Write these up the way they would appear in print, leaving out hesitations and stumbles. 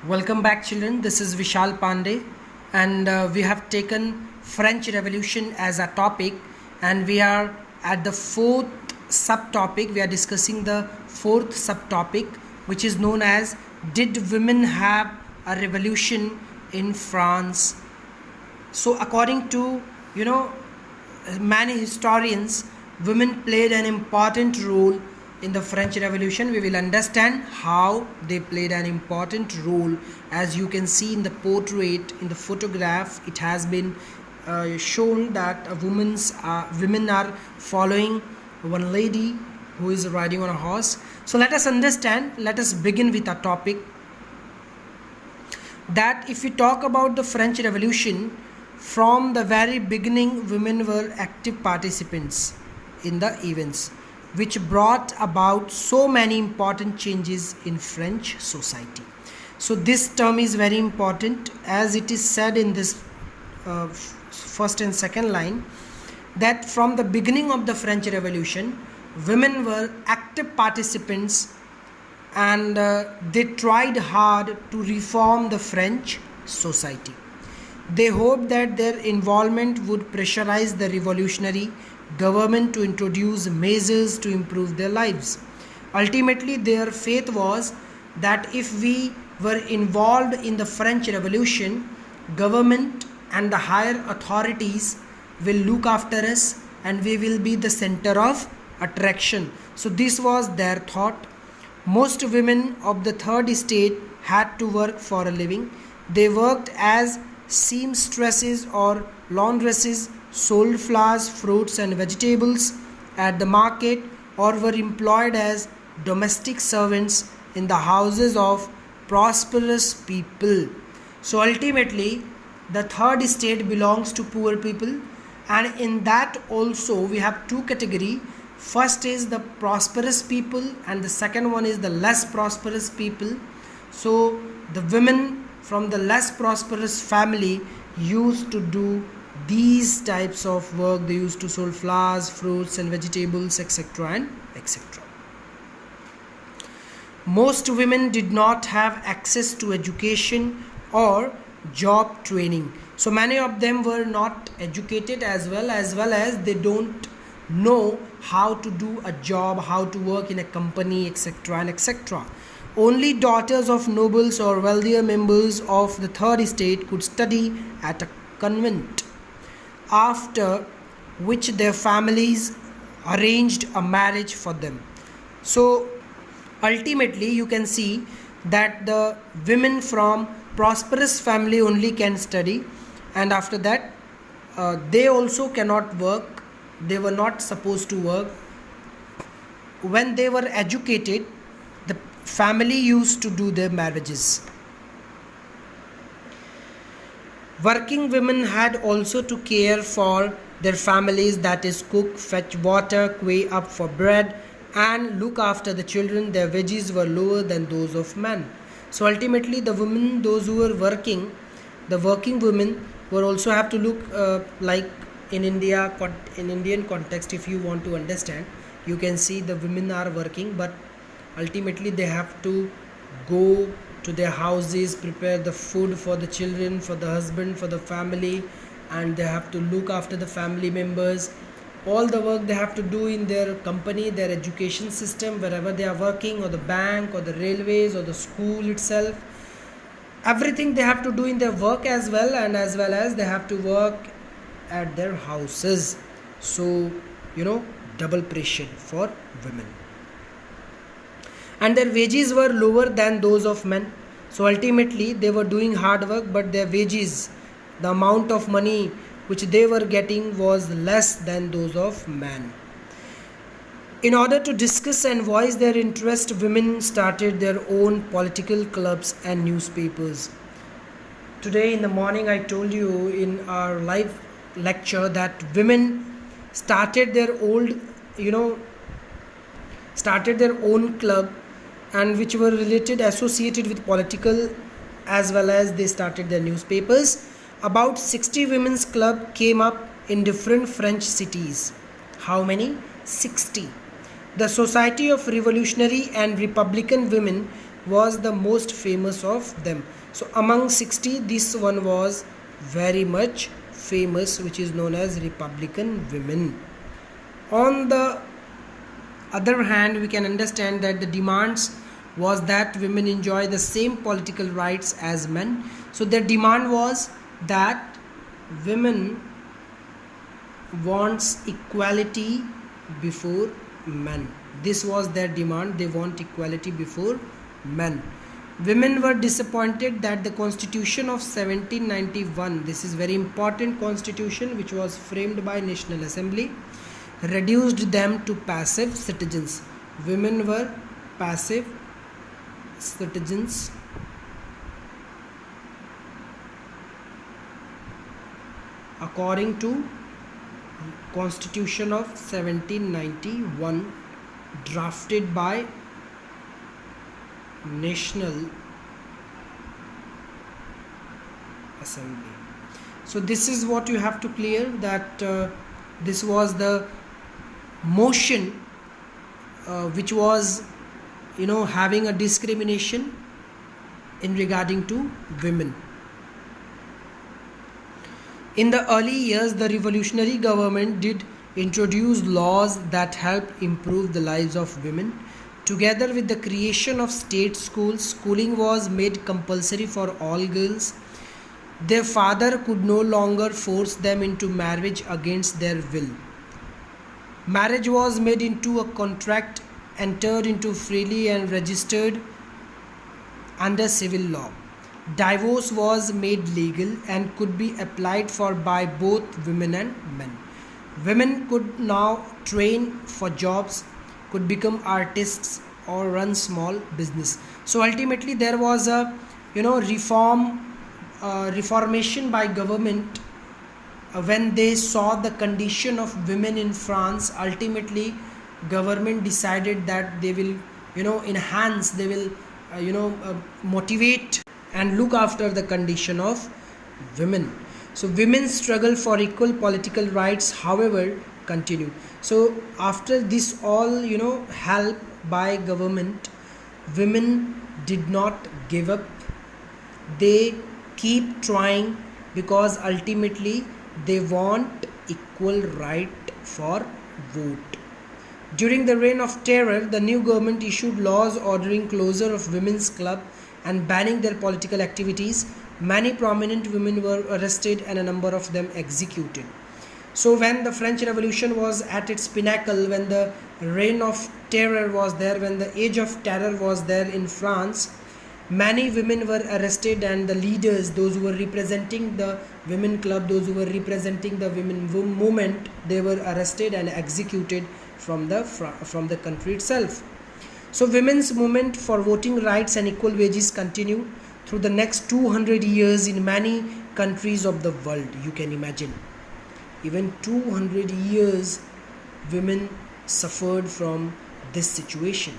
Welcome back, children. This is Vishal Pandey, and we have taken French Revolution as a topic, and we are at the fourth subtopic. We are discussing the fourth subtopic, which is known as Did Women Have a Revolution in France? So, according to many historians, women played an important role in the French Revolution. We will understand how they played an important role. As you can see in the portrait, in the photograph, it has been shown that women are following one lady who is riding on a horse. So let us understand. Let us begin with a topic that if we talk about the French Revolution, from the very beginning, women were active participants in the events, which brought about so many important changes in French society. So this term is very important, as it is said in this first and second line, that from the beginning of the French Revolution, women were active participants, and they tried hard to reform the French society. They hoped that their involvement would pressurize the revolutionary government to introduce measures to improve their lives. Ultimately, their faith was that if we were involved in the French Revolution, government and the higher authorities will look after us and we will be the center of attraction. So this was their thought. Most women of the third estate had to work for a living. They worked as seamstresses or laundresses, sold flowers, fruits and vegetables at the market, or were employed as domestic servants in the houses of prosperous people. So ultimately, the third estate belongs to poor people, and in that also we have two categories. First is the prosperous people and the second one is the less prosperous people. So the women from the less prosperous family used to do these types of work. They used to sell flowers, fruits and vegetables, etc. and etc. Most women did not have access to education or job training. So many of them were not educated, as well as they don't know how to do a job, how to work in a company, etc. and etc. Only daughters of nobles or wealthier members of the third estate could study at a convent, after which their families arranged a marriage for them. So ultimately you can see that the women from prosperous family only can study, and after that they also cannot work. They were not supposed to work. When they were educated, the family used to do their marriages. Working women had also to care for their families, that is, cook, fetch water, quay up for bread, and look after the children. Their wages were lower than those of men. So ultimately, the women, those who were working, the working women, were also have to look like in India, in Indian context. If you want to understand, you can see the women are working, but ultimately they have to go to their houses, prepare the food for the children, for the husband, for the family, and they have to look after the family members. All the work they have to do in their company, their education system, wherever they are working, or the bank, or the railways, or the school itself. Everything they have to do in their work as well, and as well as they have to work at their houses. So double pressure for women, and their wages were lower than those of men. So ultimately they were doing hard work, but their wages, the amount of money which they were getting, was less than those of men. In order to discuss and voice their interest, women started their own political clubs and newspapers. Today in the morning I told you in our live lecture that women started their own club, and which were associated with political, as well as they started their newspapers. About 60 women's club came up in different French cities. How many? 60. The Society of Revolutionary and Republican Women was the most famous of them. So among 60, this one was very much famous, which is known as Republican women. On the other hand, we can understand that the demands was that women enjoy the same political rights as men. So their demand was that women wants equality before men. This was their demand. They want equality before men. Women were disappointed that the Constitution of 1791, this is very important constitution which was framed by National Assembly, reduced them to passive citizens. Women were passive citizens. According to Constitution of 1791 drafted by National Assembly. So this is what you have to clear, that this was the motion which was having a discrimination in regarding to women. In the early years, the revolutionary government did introduce laws that helped improve the lives of women. Together with the creation of state schools, schooling was made compulsory for all girls. Their father could no longer force them into marriage against their will. Marriage was made into a contract entered into freely and registered under civil law. Divorce was made legal and could be applied for by both women and men. Women could now train for jobs, could become artists or run small business. So ultimately there was a reformation by government when they saw the condition of women in France. Ultimately government decided that they will enhance, they will motivate and look after the condition of women. So women's struggle for equal political rights, however, continued. So after this all help by government, women did not give up. They keep trying because ultimately they want equal right for vote. During the reign of terror, the new government issued laws ordering closure of women's club and banning their political activities. Many prominent women were arrested and a number of them executed. So when the French Revolution was at its pinnacle, when the reign of terror was there, when the age of terror was there in France, many women were arrested, and the leaders, those who were representing the women club, those who were representing the women movement, they were arrested and executed from the country itself. So women's movement for voting rights and equal wages continued through the next 200 years in many countries of the world. You can imagine, even 200 years women suffered from this situation.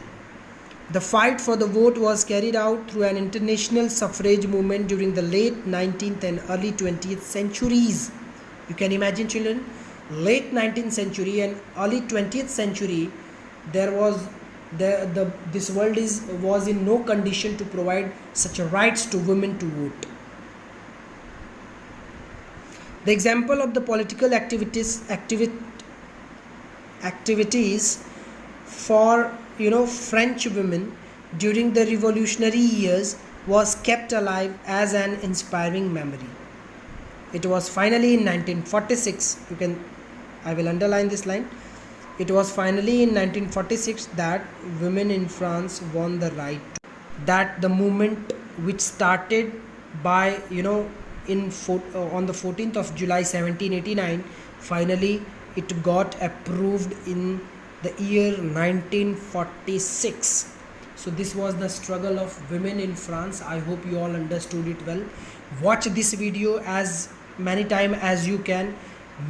The fight for the vote was carried out through an international suffrage movement during the late 19th and early 20th centuries. You can imagine, children, late 19th century and early 20th century, this world was in no condition to provide such rights to women to vote. The example of the political activities for French women during the revolutionary years was kept alive as an inspiring memory. It was finally in 1946, I will underline this line. It was finally in 1946 that women in France won the right that the movement, which started by on the 14th of July 1789, finally it got approved in the year 1946. So this was the struggle of women in France. I hope you all understood it well. Watch this video as many times as you can.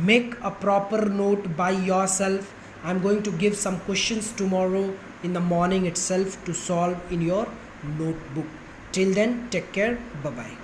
Make a proper note by yourself. I'm going to give some questions tomorrow in the morning itself to solve in your notebook. Till then, take care. Bye bye.